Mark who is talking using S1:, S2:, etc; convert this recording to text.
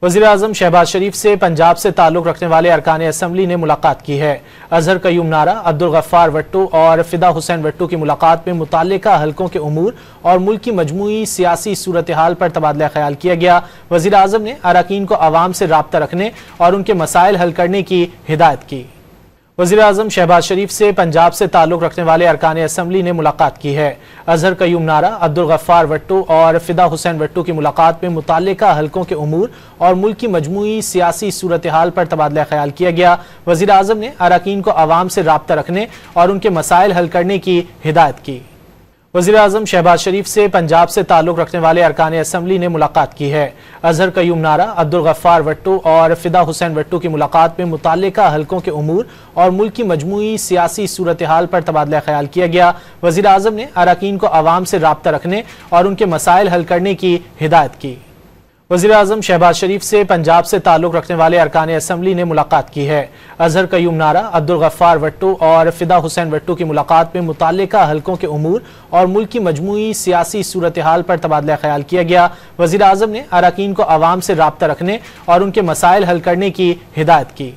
S1: वज़ीर-ए-आज़म शहबाज शरीफ से पंजाब से ताल्लुक़ रखने वाले अरकान असम्बली ने मुलाकात की है। अजहर कयूम नारा, अब्दुल गफ्फार वट्टू और फिदा हुसैन वट्टू की मुलाकात में मुताल्लिका हलकों के उमूर और मुल्क की मजमूई सियासी सूरत हाल पर तबादला ख्याल किया गया। वज़ीर-ए-आज़म ने अरकान को अवाम से राब्ता रखने और उनके मसाइल हल करने की हिदायत की। वज़ीर-ए-आज़म शहबाज शरीफ से पंजाब से ताल्लुक़ रखने वाले अरकान असम्बली ने मुलाकात की है। अजहर कयूम नारा, अब्दुल गफ्फार वट्टू और फिदा हुसैन वट्टू की मुलाकात में मुताल्लिका हलकों के उमूर और मुल्क की मजमूई सियासी सूरत हाल पर तबादला ख्याल किया गया। वज़ीर-ए-आज़म ने अरकान को अवाम से राब्ता रखने और उनके मसाइल हल करने की हिदायत की। वज़ीर-ए-आज़म शहबाज शरीफ से पंजाब से ताल्लुक़ रखने वाले अरकान असम्बली ने मुलाकात की है। अजहर कयूम नारा, अब्दुल गफ्फार वट्टू और फिदा हुसैन वट्टू की मुलाकात में मुताल्लिका हलकों के उमूर और मुल्क की मजमूई सियासी सूरत हाल पर तबादला ख्याल किया गया। वज़ीर-ए-आज़म ने अरकान को अवाम से राब्ता रखने और उनके मसाइल हल करने की हिदायत की। वज़ीर-ए-आज़म शहबाज शरीफ से पंजाब से ताल्लुक़ रखने वाले अरकान असम्बली ने मुलाकात की है। अजहर कयूम नारा, अब्दुल गफ्फार वट्टू और फिदा हुसैन वट्टू की मुलाकात में मुताल्लिका हलकों के उमूर और मुल्क की मजमूई सियासी सूरत हाल पर तबादला ख्याल किया गया। वज़ीर-ए-आज़म ने अरकान को अवाम से राब्ता रखने और उनके मसाइल हल करने की हिदायत की।